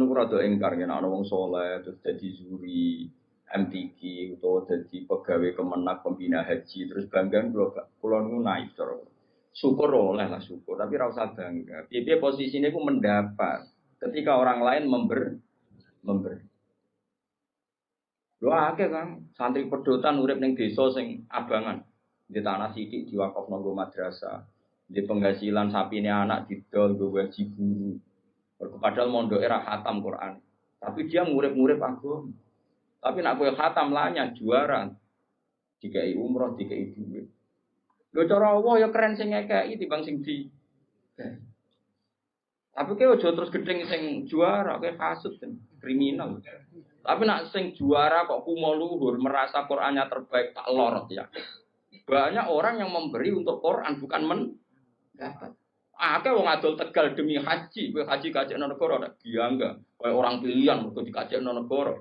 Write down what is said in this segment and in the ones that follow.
niku rada engkar yen ana wong saleh terus dadi juri MTQ utawa dadi pegawai Kemenak pembina haji terus bangga kula niku naif cara. Syukur oleh lah syukur tapi ra usah bangga. Piye posisine ku mendapat ketika orang lain memberi. Lho akeh kan santri pedotan urip ning desa sing abangan. Di tanah sithik diwakafno nggo madrasah. Di penghasilan sapine anak didol nggo gaji guru. Padahal mondoke ra khatam Quran. Tapi dia ngurip-ngurip agama. Tapi nak kowe khatam lanya juara. Dikai umroh, dikai duit. Lho cara Allah ya keren sing ngekeki timbang sing di. Tapi kowe aja terus gedeng sing juara, kowe hasud kan kriminal. Tapi nak sing juara kok kumo luhur merasa Qur'annya terbaik tak lorot ya. Banyak orang yang memberi untuk Quran bukan mendapat. Akeh wong adol Tegal demi haji, kowe haji kajekno negara ndak diangga. Kowe orang pilihan mergo dikajekno negara.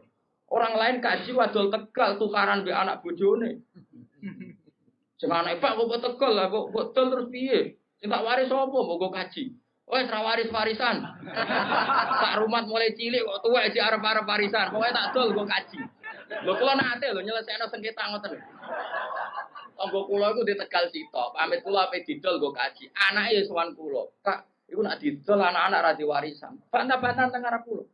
Orang lain kaji wadol Tegal tukaran mbek anak bojone. Sing anake Pak kok Tegal lah kok betul terus piye? Sing tak waris sapa mbok kaji? Wes ra waris-warisan. Tak rumat mulai cilik kok tuwek di arep-arep warisan. Pokoke tak dol nggo kaji. Lho kula nate lho nyelesekno sengketa ngoten. Tangga kula iku di Tegal sitok. Pamit kula ape didol nggo kaji. Anake ya sowan kula. Kak, iku nak didol anak-anak ra diwarisan. Bantah-bantahan teng arep kula.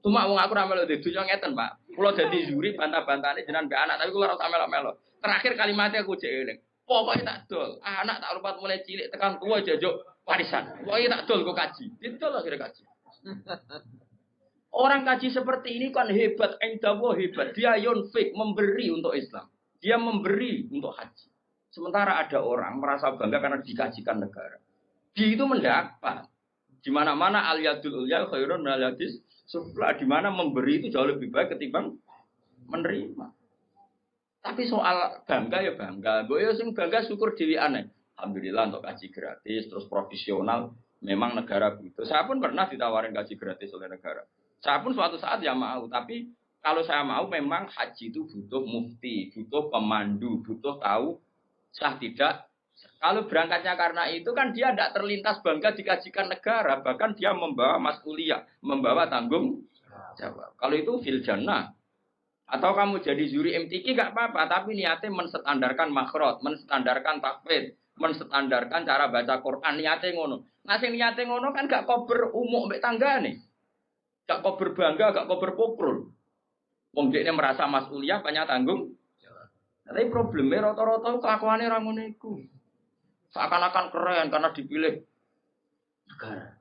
Cuma wong aku ra melu di dunya ngeten, Pak. Kula dadi juri bantah-bantahane jenengan mbek anak, tapi kula ora usah melo-melo. Terakhir kalimatnya aku jek eling. Pokoke tak dol. Anak tak rupat mulai cilik tekan tua jajuk warisan. Pokoke tak dol kok kaji. Didol akhirnya kaji. Orang kaji seperti ini kan hebat, indawo hebat. Dia yunfik memberi untuk Islam. Dia memberi untuk haji. Sementara ada orang merasa bangga karena dikajikan negara. Dia itu mendapat. Di mana-mana al-yadul ulya khairun minal yadis sufla. Di mana memberi itu jauh lebih baik ketimbang menerima. Tapi soal bangga ya bangga. Boyo sing bangga syukur diri aneh. Alhamdulillah untuk kaji gratis terus profesional. Memang negara butuh. Saya pun pernah ditawarin kaji gratis oleh negara. Saya pun suatu saat ya mau. Tapi kalau saya mau memang haji itu butuh mufti, butuh pemandu, butuh tahu sah tidak. Kalau berangkatnya karena itu kan dia tidak terlintas bangga dikajikan negara. Bahkan dia membawa mas'uliyah, membawa tanggung jawab. Kalau itu fil jannah. Atau kamu jadi juri MTQ gak apa-apa, tapi niatnya menstandarkan makhraj, menstandarkan tahfidz, menstandarkan cara baca Quran, niatnya ngono. Ngasih niatnya ngono kan gak kober umuk mbek tanggane. Gak kober bangga, gak kober poprol. Wong dekne merasa mas'uliyah banyak tanggung. Tapi problemnya rata-rata kelakuane ra ngono iku. Seakan-akan keren karena dipilih negara.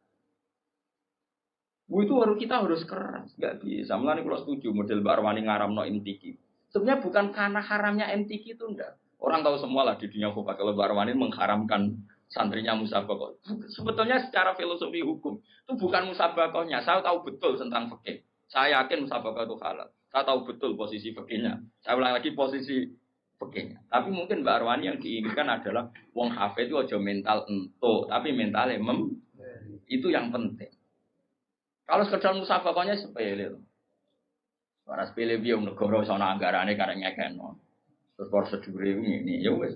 Itu kita harus keras, nggak bisa. Mulane kalau setuju model Mbak Arwani ngaramno MTQ. Sebenarnya bukan karena haramnya MTQ itu enggak. Orang tahu semua lah di dunia hukum kalau Mbak Arwani mengharamkan santrinya musabakoh. Sebetulnya secara filosofi hukum itu bukan musabakohnya. Saya tahu betul tentang fikih. Saya yakin musabakoh itu halal. Saya tahu betul posisi fikihnya. Saya ulang lagi posisi fikihnya. Tapi mungkin Mbak Arwani yang diinginkan adalah wong hafid itu aja mental entuk, tapi mentalnya itu yang penting. Kalau sekedar musabakohnya sepele. Para sepele biar negara sana anggarannya karena ngekeno. Terus prosedur ini ya wes.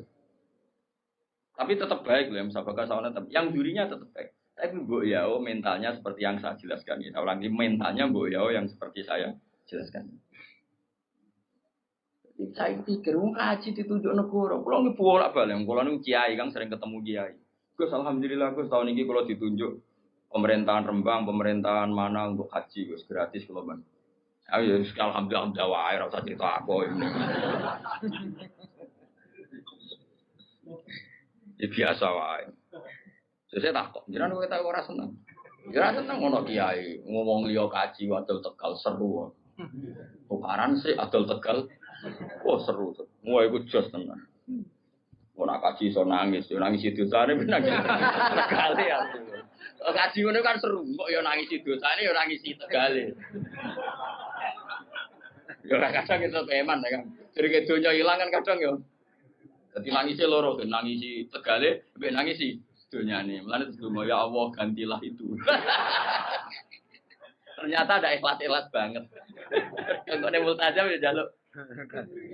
Tapi tetap baik loh musabakah soalnya tetap. Yang jurinya tetap baik. Tapi Mbok Yao mentalnya seperti yang saya jelaskan. Saya ulangi mentalnya Mbok Yao yang seperti saya jelaskan. Saya pikir kaji ditunjuk negara. Kalau nggak bolak-balik, kalau nggak kiai kan sering ketemu kiai. Gus alhamdulillah Gus tahun ini kalau ditunjuk pemerintahan Rembang, pemerintahan mana untuk haji, Gus gratis kalau bang. Ayo, alhamdulillah wae, rasa cerita aku ini. Ya biasa wae. Saya takut, jangan kita orang senang. Jangan senang ngono kiai ngomong liok haji wadul Tegal seru. Tukaran sih adol Tegal, wah seru tuh. Wah ikut jos tenan. Mau nak kaji so nangis itu sana nangis Tegale ya. Kaji ngono kan seru, kok ya nangis dosane ya nangis Tegale. Ya kadang itu teman kan. Jadi donya ilang kan kadang ya. Dadi nangise loro, nangisi Tegale, mbek nangisi donyane. Mulane donga ya Allah gantilah itu. Ternyata ada ikhlas-ikhlas banget. Kanggo multajam ya jaluk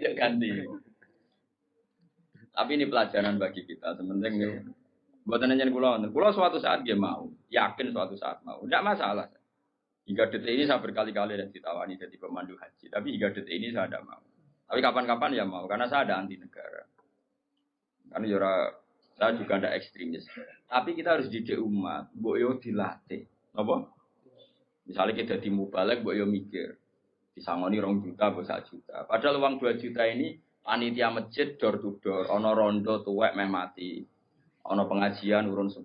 ya ganti. Tapi ini pelajaran bagi kita. Sementing buatan nanya pulau suatu saat dia mau, yakin suatu saat mau, tidak masalah. Hingga detik ini saya berkali-kali dan ditawani jadi pemandu haji. Tapi hingga detik ini saya tidak mau. Tapi kapan-kapan ya mau. Karena saya ada anti negara. Karena saya juga ada ekstremis. Tapi kita harus didik umat. Boyo dilatih. Apa? Misalnya kita di mubalek, boyo mikir. Disangoni 2 juta, 1 juta. Padahal uang 2 juta ini panitia masjid door to door. Ono rondo tuwek meh mati. Ono pengajian urun 10.000.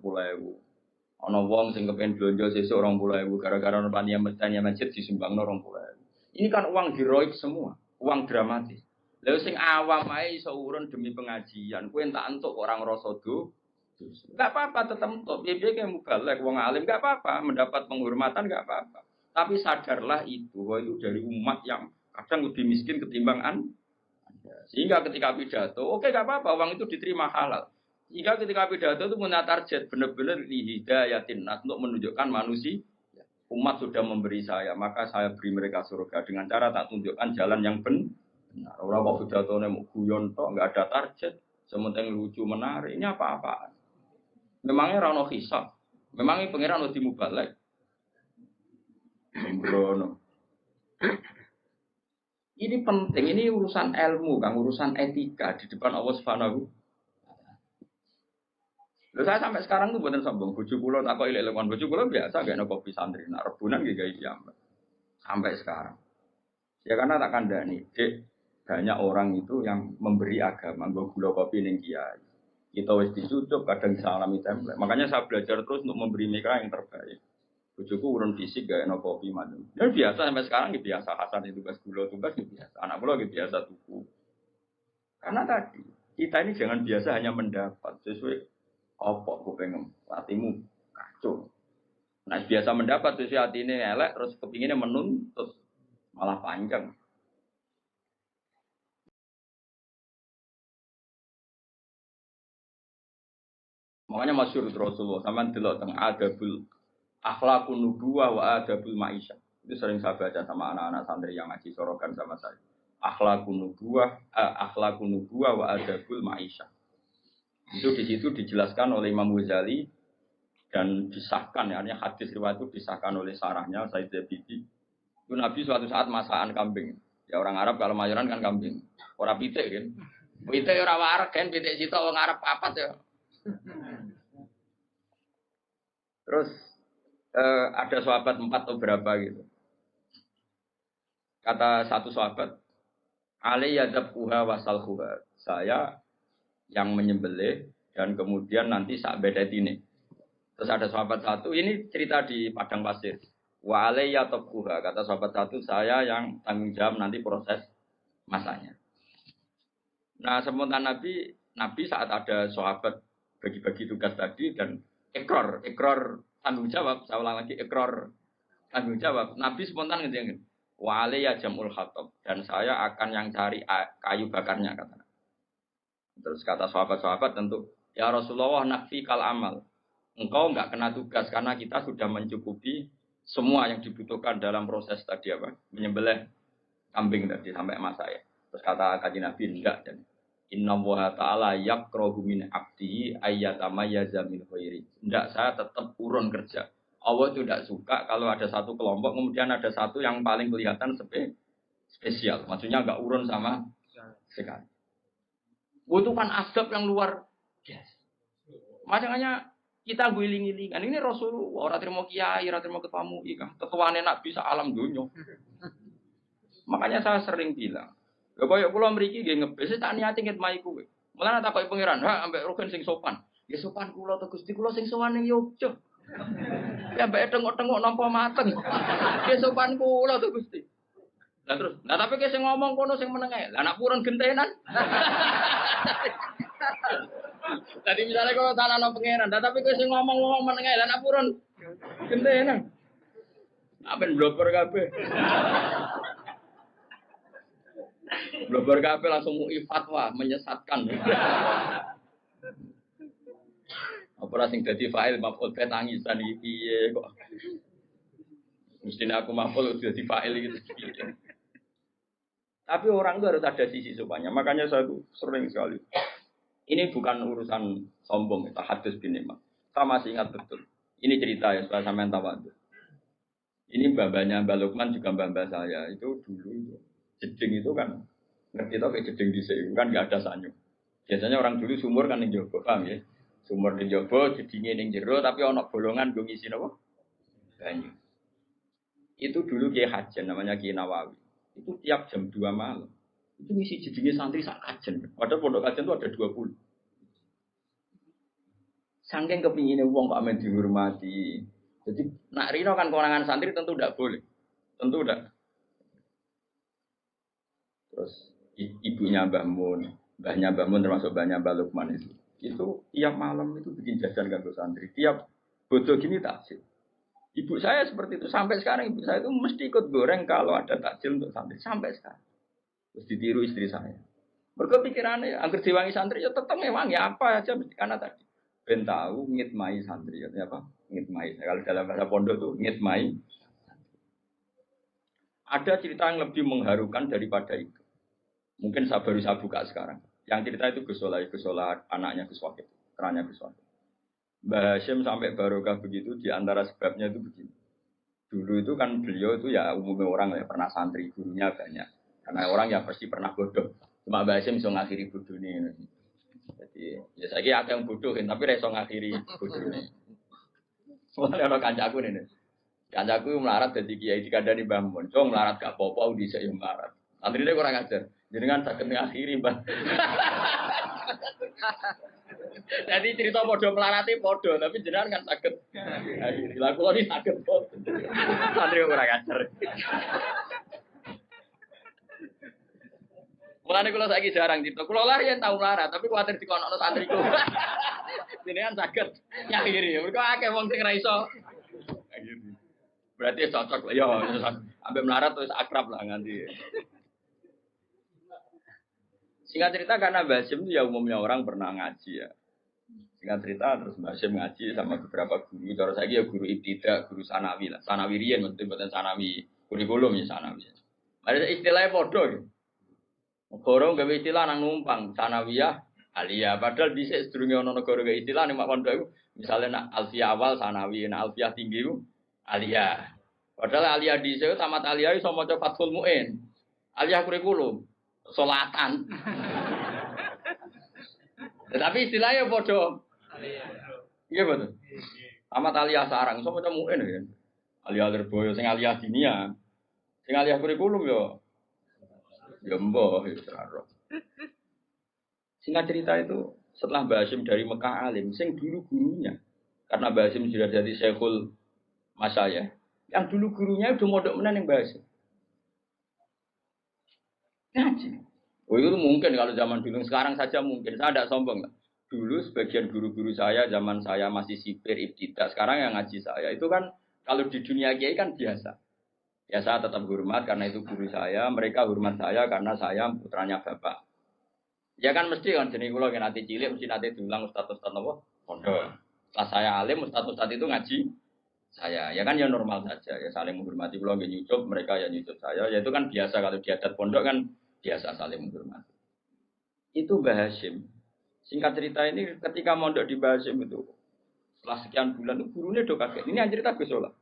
Ono wong sing kepen blonjo sesuk 20.000 gara-gara ono panitia masjid disumbangno 20.000. Ini kan uang heroik semua, uang dramatis. Lha sing awam ae iso urun demi pengajian, kowe entak entuk orang rasa do. Enggak apa-apa tetep entuk. Piye-piye ke mubalek wong alim enggak apa-apa, mendapat penghormatan enggak apa-apa. Tapi sadarlah itu dari umat yang kadang lebih miskin ketimbang Anda. Sehingga ketika pidato, oke enggak apa-apa, uang itu diterima halal. Jika ketika pidato itu punya target benar-benar hidayatin nas untuk menunjukkan manusia umat sudah memberi saya, maka saya beri mereka surga dengan cara tak tunjukkan jalan yang benar. Orang kok pidato mau guyon tok nggak ada target, sementing lucu menarik, ini apa-apaan. Memangnya rano hisab, memangnya pangeran udah mubalek. Sembrono. Ini penting, ini urusan ilmu, kan urusan etika di depan Allah Subhanahu. Lalu saya sampai sekarang tuh bener sombong. Bojo kula tak kok ilek-elekan bojo kula biasa gak ono kopi santri, nak rebunan nggih gawe piyambak. Sampai sekarang. Ya karena tak kandhani, Dek, banyak orang itu yang memberi agama, nggo gula kopi ning kiai. Kita wis disucup kadang salami template. Makanya saya belajar terus untuk memberi mereka yang terbaik. Bojoku urun fisik gak ono kopi manut. Ya biasa sampai sekarang ya biasa Hasan itu tugas gula tugas ya biasa. Anak kula ya biasa tuku. Karena tadi kita ini jangan biasa hanya mendapat sesuai apa aku pengen hatimu kacau. Nah biasa mendapat sesuai hati ini elek terus kepinginnya menuntut malah panjang. Makanya masyhur Rasulullah sama delok teng adabul akhlakun nubuwah wa adabul maisha. Itu sering saya baca sama anak-anak santri yang ngaji sorokan sama saya. Akhlakun nubuwah wa adabul maisha. Itu di situ dijelaskan oleh Imam Ghazali dan disahkan ya, artinya hadis riwayat itu disahkan oleh sarahnya Said Zabidi. Itu Nabi suatu saat masakan kambing. Ya orang Arab kalau mayoran kan kambing. Orang pitik kan. Pitik ora warak kan pitik sitok wong Arab papat ya. Terus ada sahabat 4 atau berapa gitu. Kata satu sahabat, "Ali yadabha wasalhuha." Saya yang menyembelih dan kemudian nanti sak bedet ini. Terus ada sahabat satu, ini cerita di padang pasir. Wa alayya tabkuha, kata sahabat satu, saya yang tanggung jawab nanti proses masaknya. Nah, sementara Nabi saat ada sahabat bagi-bagi tugas tadi dan ikrar tanggung jawab, saya ulang lagi ikrar tanggung jawab. Nabi spontan ngene, wa alayya jamul hatab, dan saya akan yang cari kayu bakarnya kata. Terus kata sahabat-sahabat tentu, ya Rasulullah nakfi kal amal. Engkau enggak kena tugas karena kita sudah mencukupi semua yang dibutuhkan dalam proses tadi apa? Menyembelih kambing tadi sampai masak ya. Terus kata kajian Nabi enggak dan Inna wa ta'ala yakrahu min abdihi ayyatamayyaza min khairi. Enggak, saya tetap urun kerja. Allah itu tidak suka kalau ada satu kelompok kemudian ada satu yang paling kelihatan spesial. Maksudnya enggak urun sama sekali. Butuhkan asbab yang luar biasa. Makanya kita guling-gilingan. Ini Rasulullah, orang terima kiai, orang terima ketua MUI, ketuaan enak bisa alam dunia. Makanya saya sering bilang, ya kaya kula mriki nggih ngebes tak niati ngitmai kowe. Mulane tak koyo pangeran, ha ambek rugen sing sopan. Ya sopan kula to Gusti kula sing sowan ning Yogya. Ya ambek tengok-tengok nampa mateng. Ya sopan kula to Gusti. Lah terus, nah tapi ki sing ngomong kono sing meneng ae. Lah anak purun gentenan. Tadi misalnya kalau tanah no pangeran, tapi kowe sing ngomong meneng ae. Lah anak purun gentenan. Apen blobor kabeh. Blobor kabeh langsung MUI fatwa menyesatkan. Apa sing dadi file maf'ul be tangisan iki piye kok. Mestinya aku maf'ul dadi file gitu. Tapi orang itu harus ada sisi sopannya. Makanya saya tuh sering sekali. Ini bukan urusan sombong, itu hadis bin Imam. Saya masih ingat betul. Ini cerita ya, supaya sampean tahu. Ini mbah-mbahnya Mbah Lukman juga mbah-mbah saya. Itu dulu itu. Jeding itu kan ngerti tau kayak jeding di sini kan nggak ada sanyu. Biasanya orang dulu sumur kan yang jowo, paham ya? Sumur di jowo, jedingnya yang jero, tapi ono bolongan gue ngisi apa? Banyu. Itu dulu Kiai Hajen namanya Kiai Nawawi. Itu tiap jam 2 malam. Itu ngisi jedingnya santri sak kajen. Padahal pondok kajen itu ada 20. Saking kepinginnya uang kok amen dihormati. Jadi nak Rino kan kewenangan santri tentu tidak boleh. Tentu tidak. Terus ibunya Mbah Mun, mbahnya Mbah Mun termasuk mbahnya Mbah Lukman itu. Itu tiap malam itu bikin jajan kanggo santri. Tiap bodoh gini takjil. Ibu saya seperti itu sampai sekarang ibu saya itu mesti ikut goreng kalau ada takjil untuk santri sampai sekarang. Terus ditiru istri saya. Mereka pikirannya angker diwangi santri ya tetap wangi apa aja mesti karena tadi. Ben tahu ngitmai santri katanya apa? Ngitmai. Kalau dalam bahasa pondok tuh ngitmai. Ada cerita yang lebih mengharukan daripada itu. Mungkin saya baru saya buka sekarang. Yang cerita itu Gus Solah anaknya Gus Wakil, kerannya Gus Wakil. Mbah Hashim sampai barokah begitu di antara sebabnya itu begini. Dulu itu kan beliau itu ya umumnya orang ya pernah santri, gurunya banyak. Karena orang ya pasti pernah bodoh. Cuma Mbah Hashim bisa ngakhiri bodoh ini. Jadi ya saya kira ada yang bodohin tapi reso ngakhiri bodoh ini. Soalnya ada kancaku nih. Kancaku melarat jadi kiai dikandani Mbah Mun. Cuma melarat gak apa-apa di saya melarat. Santri dia kurang ajar. Jadi kan sakit ngakhiri Mbah. Jadi cerita podo melarati podo, tapi jenengan kan sakit. Akhirnya laku ini sakit kok. Santri kurang ajar. Mulane kula saiki jarang cerita. Kula lah yen tau melarat, tapi kuwatir dikonokno santriku. Jenengan sakit ngakhiri. Mergo akeh wong sing ra iso. Berarti cocok lah ya. Sampai melarat terus akrab lah nganti. Singkat cerita karena Mbah Hashim itu ya umumnya orang pernah ngaji ya. Singkat cerita terus Mbah Hashim ngaji sama beberapa guru. Terus lagi ya guru ibtidak, guru sanawi lah. Sanawi riyen mesti buatan sanawi kurikulum ya sanawi. Ada istilahnya podo ya. Negara gawe istilah nang numpang sanawiyah aliyah. Padahal dhisik sedurunge ana negara gawe istilah ning mak pondok iku misale nak alfiyah awal sanawi, nak alfiyah tinggi iku aliyah. Padahal aliyah dhisik tamat aliyah iso maca Fathul Muin. Aliyah kurikulum. Solatan. Tetapi istilahnya bodoh. Iya betul. Amat aliyah sarang, so macam muin ya. Aliyah Lirboyo, sing aliyah dinia, sing aliyah kurikulum yo, mbah itu teraro. Singkat cerita itu setelah Mbah Hashim dari Mekah alim, sing dulu gurunya, karena Mbah Hashim sudah jadi Syekhul Masaya, yang dulu gurunya udah modok menan yang Mbah Hashim. Ngaji. Oh itu mungkin kalau zaman dulu, sekarang saja mungkin. Saya tidak sombong lah. Dulu sebagian guru-guru saya, zaman saya masih sipir, ibtidak. Sekarang yang ngaji saya. Itu kan kalau di dunia kiai kan biasa. Ya saya tetap hormat karena itu guru saya. Mereka hormat saya karena saya putranya bapak. Ya kan mesti kan. Jadi kalau nanti cilik, mesti nanti diulang ustaz-ustaz apa? Pondok. Setelah saya alim, ustaz-ustaz itu ngaji saya. Ya kan ya normal saja. Ya saling menghormati. Kalau nggak nyucup, mereka ya nyucup saya. Ya itu kan biasa. Kalau di adat pondok kan biasa saling menghormati. Itu Mbah Hashim. Singkat cerita ini ketika mondok di Mbah Hashim itu setelah sekian bulan itu gurunya do kaget. Ini yang cerita Gus Solah.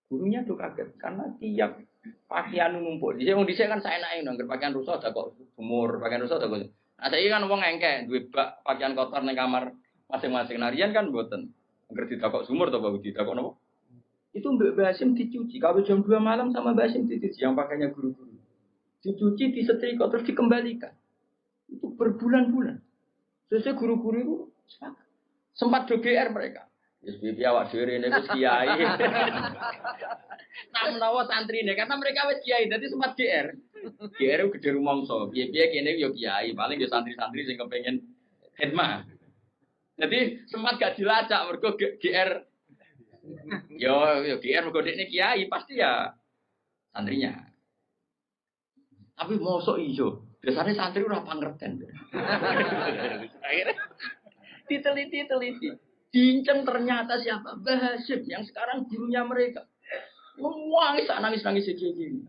Gurunya do kaget karena tiap pakaian numpuk. Dhisik wong dhisik kan saenake nang pakaian rusak ada kok umur, pakaian rusak ada kok. Nah saiki kan wong engke duwe pakaian kotor ning kamar masing-masing. Narian kan mboten. Angger ditakok sumur to bae ditakok napa? Itu Mbah Hashim dicuci. Kalau jam 2 malam sama Mbah Hashim dicuci yang pakainya guru-guru. Dicuci, disetrika, terus dikembalikan. Itu berbulan-bulan. Sesuai guru-guru itu sempat do GR mereka. SBB awak dhewe rene wis kiai. Tak menawa santrine karena mereka wis kiai, jadi sempat GR. GR itu gede rumangsa. Piye-piye kene yo kiai, paling yo santri-santri sing kepengin khidmah. Jadi sempat gak dilacak mergo GR. Yo GR mergo dekne kiai pasti ya santrinya. Tapi mosok iso. Biasanya santri ora pangerten. Akhirnya diteliti. Diinceng ternyata siapa? Mbah Hashim yang sekarang gurunya mereka. Nangis gini.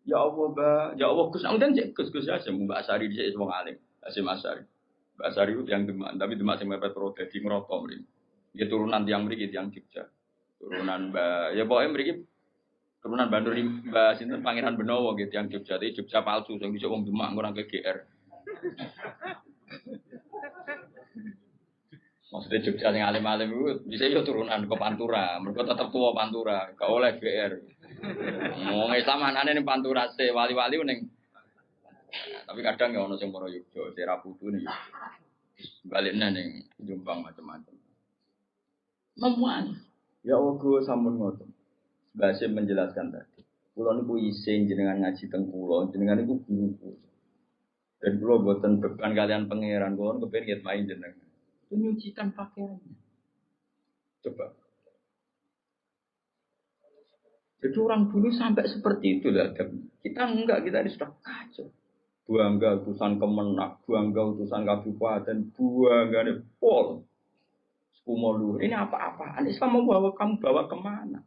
Ya Allah, Mbah. Ya Allah, Gus. Angdan Gus Hashim, Mbak Asari dhisik wong alim. Hashim Asari. Mbak Asari itu yang Demak, tapi Demak sing mepet pro dadi ngroto mriki. Dia turunan tiang mriki tiang Jogja. Turunan Mbah. Ya pokoke mriki Turunan Bandur Mbah sinten Pangeran Benowo gitu yang Jogja, tapi Jogja palsu sing bisa wong Demak ngurang ke GR. Maksudnya Jogja yang alim-alim itu bisa yo turunan ke Pantura, mereka tetap tua Pantura, gak oleh GR. Mau Islam anane ning Pantura se wali-wali ning. Tapi kadang ya ono sing moro Yogya, Sera Putu nih. Baliknya ning Jombang macam-macam. Memuan. Ya Allah sampun ngoten. Basim menjelaskan tadi. Kulo niku isin jenengan ngaji teng kulo, jenengan niku guru. Dan kulo boten beban kalian pangeran, kulo kepengin main jenengan. Menyucikan pakaiannya. Coba. Jadi orang dulu sampai seperti itu lah. Kita enggak, kita ini sudah kacau. Buangga utusan Kemenak, buangga utusan kabupaten, buangga pol. Skumolu. Ini apa-apaan? Islam mau bawa kamu bawa kemana?